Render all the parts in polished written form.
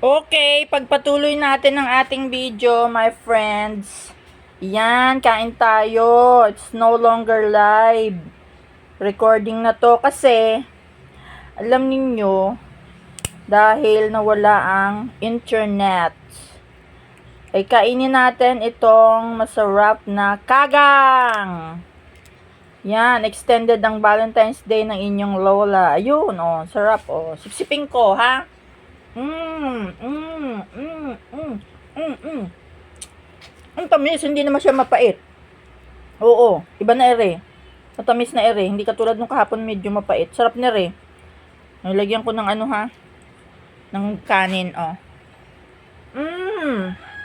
Okay, pagpatuloy natin ang ating video, my friends. Yan, kain tayo. It's no longer live. Recording na to kasi alam ninyo, dahil nawala ang internet, ay kainin natin itong masarap na kagang. Yan, extended ang Valentine's Day ng inyong lola. Ayun, oh, sarap, oh. Sipsipin ko, ha? Ang tamis, hindi naman siya mapait. Oo, iba na ere. Matamis na ere, hindi katulad nung kahapon medyo mapait. Sarap na ere. Nilagyan ko ng ano ha, ng kanin, oh.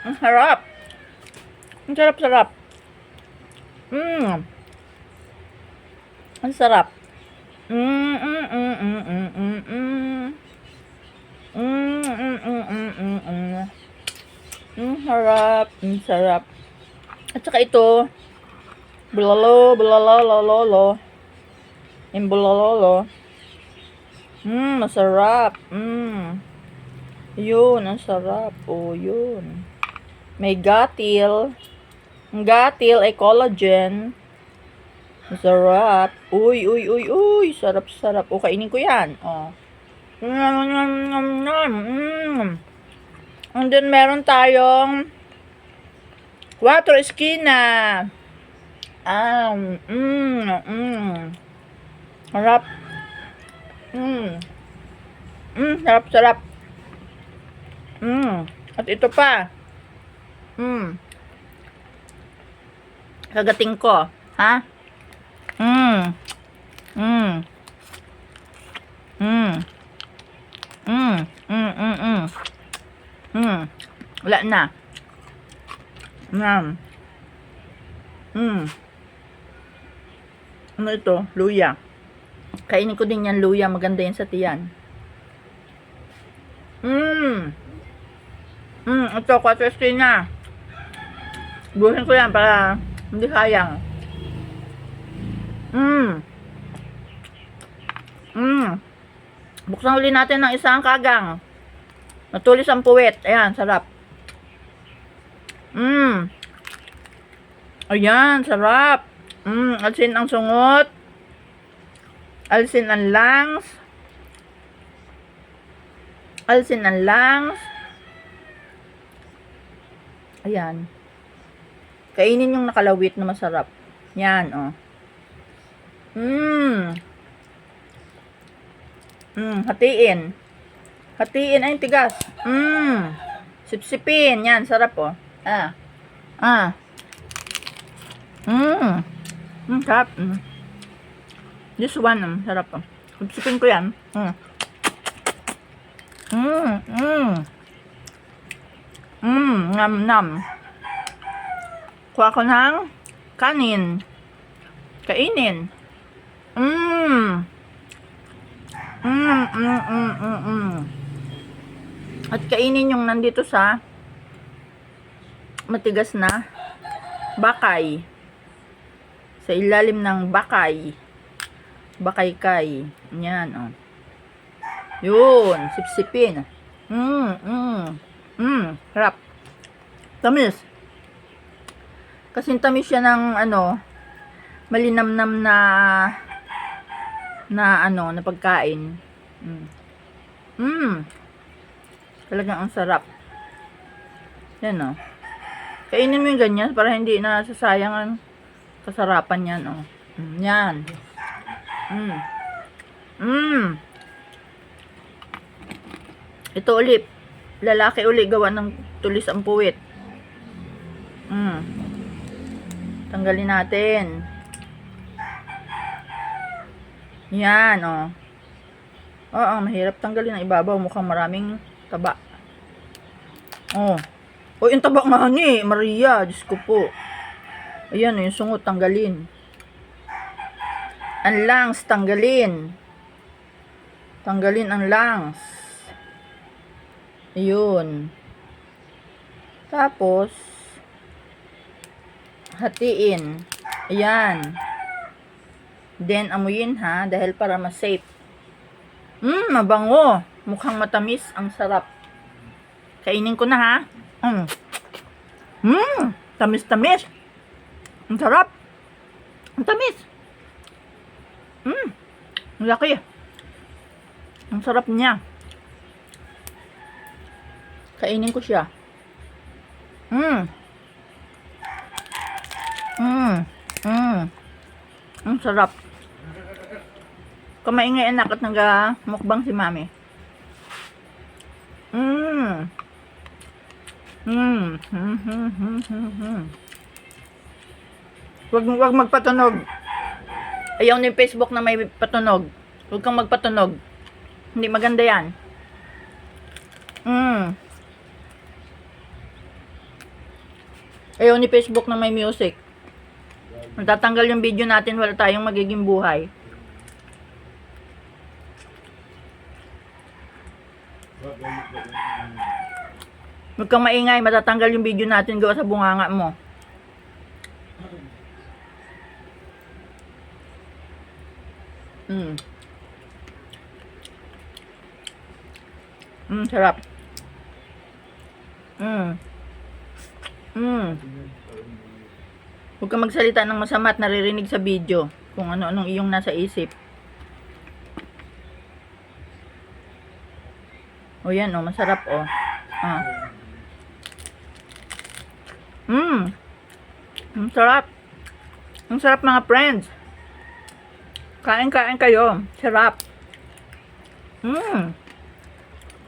Ang sarap. Ang sarap-sarap. Ang sarap. Harap. Sarap. At saka ito, bulalolo. Yung bulalolo. Masarap. Yun, ang sarap. Oh, yun. May gatil. Ang gatil ay collagen. Masarap. Uy. Sarap. O, kainin ko yan. Oh. And then, meron tayong Quattro Esquina. Sarap. Sarap. At ito pa. Kagating ko. Ha? Wala na. Ano ito? Luya. Kainin ko din yan, luya. Maganda yan sa tiyan. Ito, Quattro Esquina. Buhin ko yan para hindi sayang. Buksan uli natin ng isang kagang. Matulis ang puwet. Ayan, sarap. Ayan, sarap. Alsin ang sungot. Alsin ang lungs. Ayan. Kainin yung nakalawit na masarap. Yan, oh. Hatiin. Ay, tigas. Sipsipin. Yan, sarap, oh. Sarap. This one, sarap, oh. Sipsipin ko yan. Nam. Kuha ko ng kanin. Kainin. At kainin yung nandito sa matigas na bakay. Sa ilalim ng bakay. Bakaykay. Yan, oh. Yun, sipsipin. Harap. Tamis. Kasing tamis siya ng ano, malinamnam na pagkain. Talagang ang sarap. Yan, oh. Kainin mo yung ganyan para hindi na sasayang ang kasarapan yan, oh. Yan. Ito ulit. Lalaki ulit gawa ng tulis ang puwit. Tanggalin natin. Yan, oh. Oo, mahirap tanggalin ang ibabaw. Mukhang maraming taba. Oh. Oh, yung taba nga ni, Maria. Diyos ko po. Ayan, yung sungot, tanggalin. Ang lungs, tanggalin. Tanggalin ang lungs. Ayun. Tapos, hatiin. Ayan. Then, amuyin ha, dahil para mas safe. Mabango. Mukhang matamis. Ang sarap. Kainin ko na ha. Tamis-tamis. Ang sarap. Ang tamis. Ang laki. Ang sarap niya. Kainin ko siya. Ang sarap. Kumaingay anak at nag-mukbang si mami. Wag magpatunog. Ayaw ni Facebook na may patunog. Huwag kang magpatunog. Hindi maganda yan. Ayaw ni Facebook na may music. Matatanggal yung video natin, wala tayong magiging buhay. Huwag kang maingay, matatanggal yung video natin gawa sa bunganga mo. Sarap. Huwag kang magsalita ng masama at naririnig sa video kung ano-anong iyong nasa isip. O yan o, masarap o. Ang sarap. Ang sarap mga friends. Kain-kain kayo. Sarap.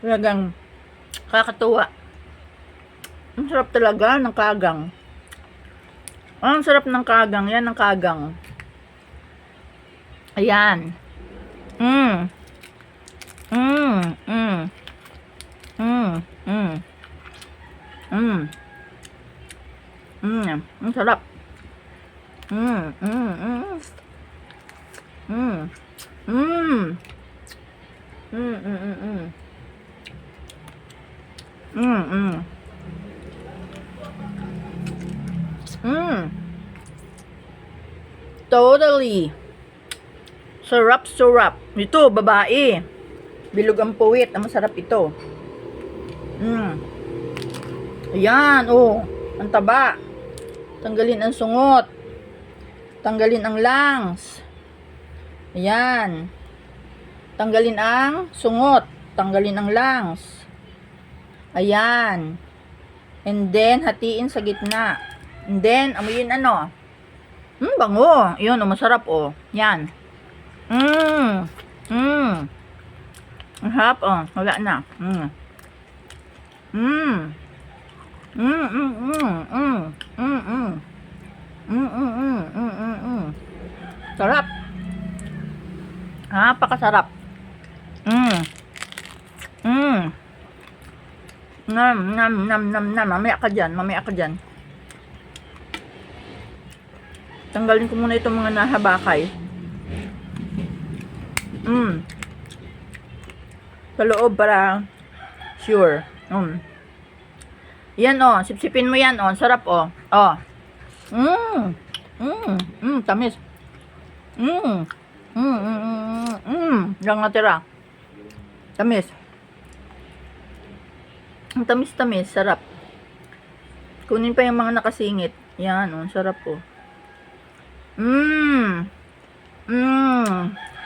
Talagang kakatuwa. Ang sarap talaga ng kagang. Ang sarap ng kagang. Yan ang kagang. Ayan. Ang sarap. Totally. Sarap. Ito, babae. Bilog ang puwit. Ang masarap ito. Ayan, oh. Ang taba. Tanggalin ang sungot. Tanggalin ang lungs. Ayan. Tanggalin ang sungot. Tanggalin ang lungs. Ayan. And then, hatiin sa gitna. And then, amuyin ano. Bango. Yun, oh, masarap, oh. Yan. Ang harap, oh. Wala na. Sarap. Napakasarap. Mamaya ka dyan. Tanggalin ko muna itong mga nahabakay. Sa loob para sure. Yan oh, sipsipin mo yan oh, sarap oh. Tamis. Lang natira. Tamis. Ang tamis, sarap. Kunin pa yung mga nakasingit. Yan oh, sarap oh.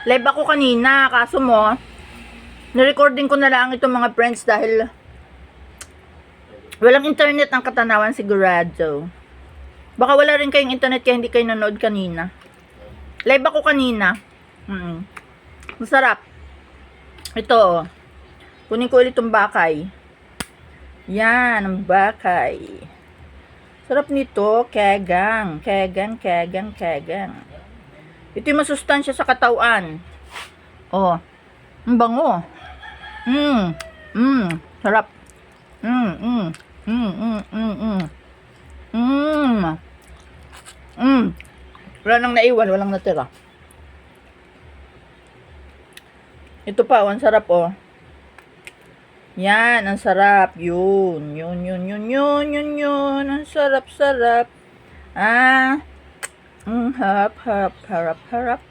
Live ako kanina, kaso mo, na-recording ko na lang itong mga friends dahil walang internet ang Katanawan sigurado. Baka wala rin kayong internet kaya hindi kayo nanood kanina. Live ako kanina. Masarap. Ito oh. Kunin ko ulit itong bakay. Yan, ang bakay. Sarap nito, kegang. Ito yung masustansya sa katawan. Oh, ang bango. Sarap. Wala nang naiwan, walang natira. Ito pa, ang sarap oh. Yan, ang sarap. Yun. Ang sarap. Harap.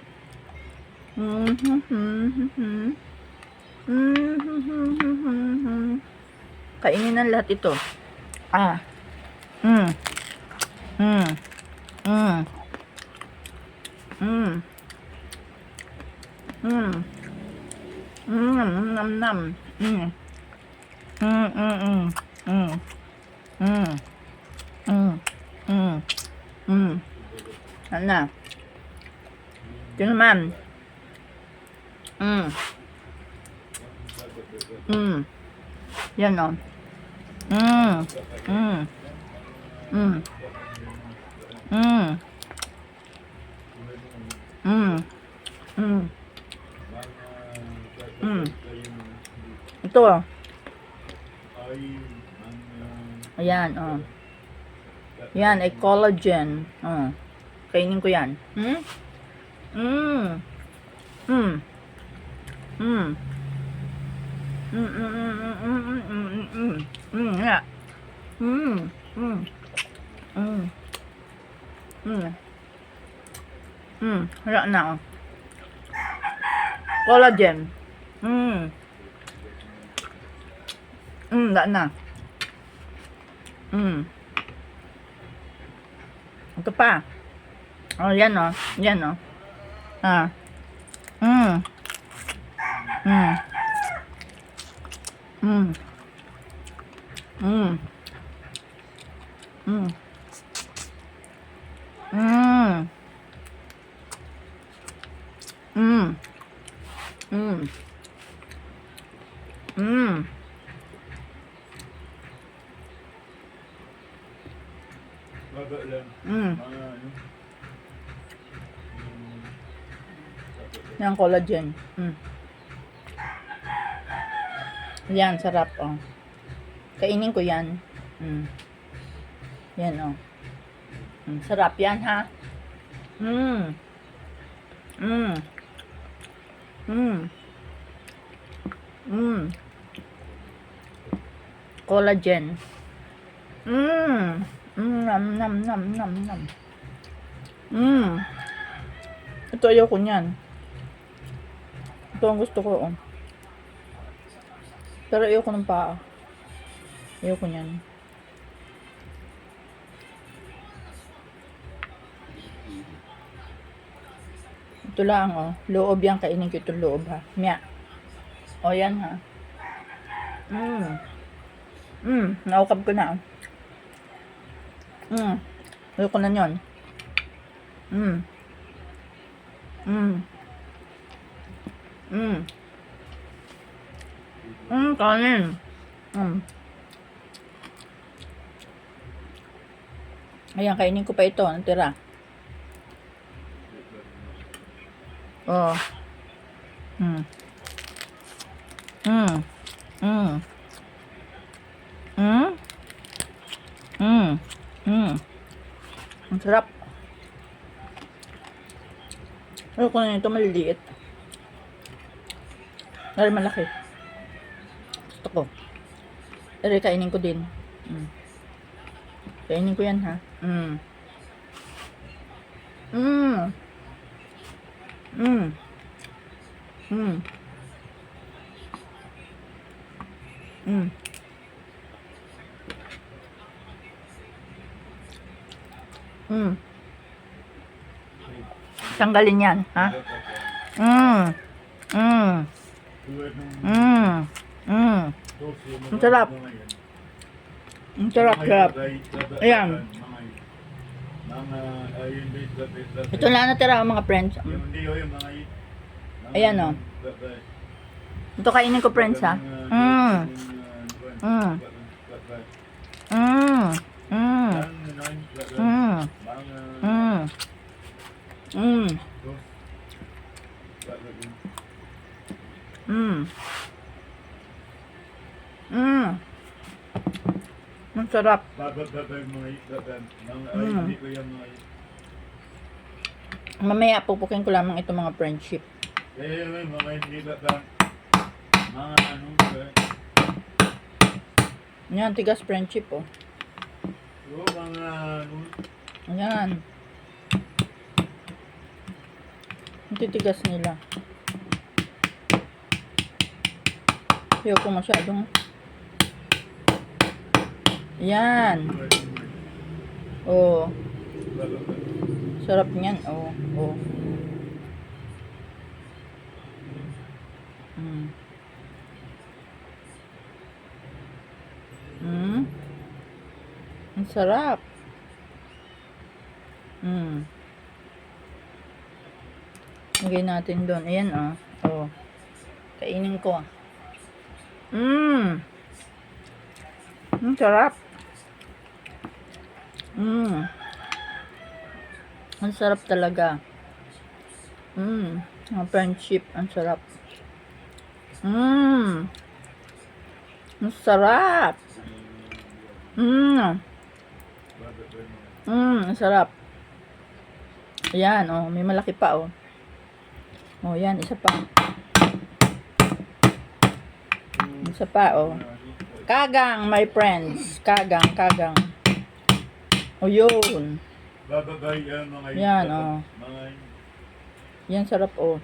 Kainin ng lahat ito. Ah. Mm. Mm. Mm. Mm. Mm. Nam nam. Mm. Mm mm mm. Mm. Mm. Mm. Mm. Mm. Ano na? Ito naman. Mm. Mm. Yan o. Mm. Mm. Mm. Mm. Mm. Mm. Mm. Ito o. Ayan o. Yan ay collagen. Kainin ko yan. Hmm? Mm. Mm. Mm. Mm, mm, mm, mm, mm, mm, mm, mm, yeah. Mm, mm, mm, mm, mm, wala na, oh. Collagen. Mm, wala na. Mm. Ito pa. Oh, yan, oh. Yan, oh. Ah. Mm. Mm. Mm. Mm. Mm. Mm. Mm. Mm. Mm. Mm. Yan, collagen. Mm. Yan, sarap, oh. Kainin ko yan. Mm. Yan, oh. Sarap yan, ha? Mm. Mm. Mm. Mm. Collagen. Mm. Nam nam nam nam nam. Ito ayoko niyan. Ito ang gusto ko, oh. Pero ayoko ng paa. Ayoko niyan. Ito lang, oh. Loob yan. Kainin ko itong loob, ha. Mya. O, yan, ha. Naukap ko na, oh. Ayoko na yun. Kanin. Ayan, kainin ko pa ito. Natira. Oh. Ang sarap. Ayoko na ito, maliliit. Dahil malaki. Gusto ko. Pero kainin ko din. Kainin ko yan, ha. Tanggalin yan, ha. Ang sarap. Ang sarap, sarap. Ayan. Ito na natira, mga friends. Ayan, oh. Ito kainin ko, friends, ha. Ang sarap. Mamaya pupukin ko lamang ito, mga friendship. Yan, tigas friendship, oh. Ayan. Ang titigas nila. Ayoko masyadong Yan. Oh. Sarap niyan. Oh. Oh. Mm. Mm. Ang sarap. Mm. Lagay natin doon. Ayan, oh. Oh. Kainin ko. Mm. Ang sarap. Mm. Ang sarap talaga. Mm. Ang friendship. Ang sarap. Mm. Ang sarap. Mm. Mm. Ang sarap. Ayan, oh. May malaki pa, oh. Oh, yan. Isa pa. Isa pa, oh. Kagang, my friends. Kagang, kagang. O, yun. Yan, oh. Yan, sarap, oh.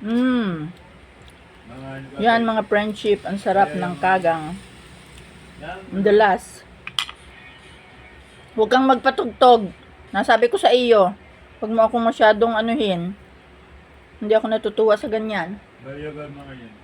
Mm. Yan, mga friendship. Ang sarap ng kagang. And the last. Huwag kang magpatugtog. Nasabi ko sa iyo. Huwag mo akong masyadong anuhin. Hindi ako natutuwa sa ganyan. Bayagan mga yan.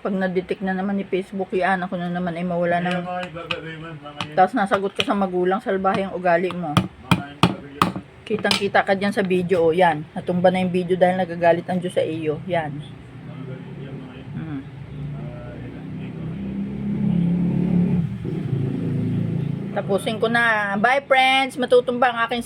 Pag na-detect na naman ni Facebook yan, ako na naman ay mawala ng... Tapos nasagot ko sa magulang, salbahe ang ugali mo. Kitang-kita ka dyan sa video, o yan. Natumba na yung video dahil nagagalit ang Diyos sa iyo. Yan. Mm. Tapusin ko na. Bye friends! Matutumba ang aking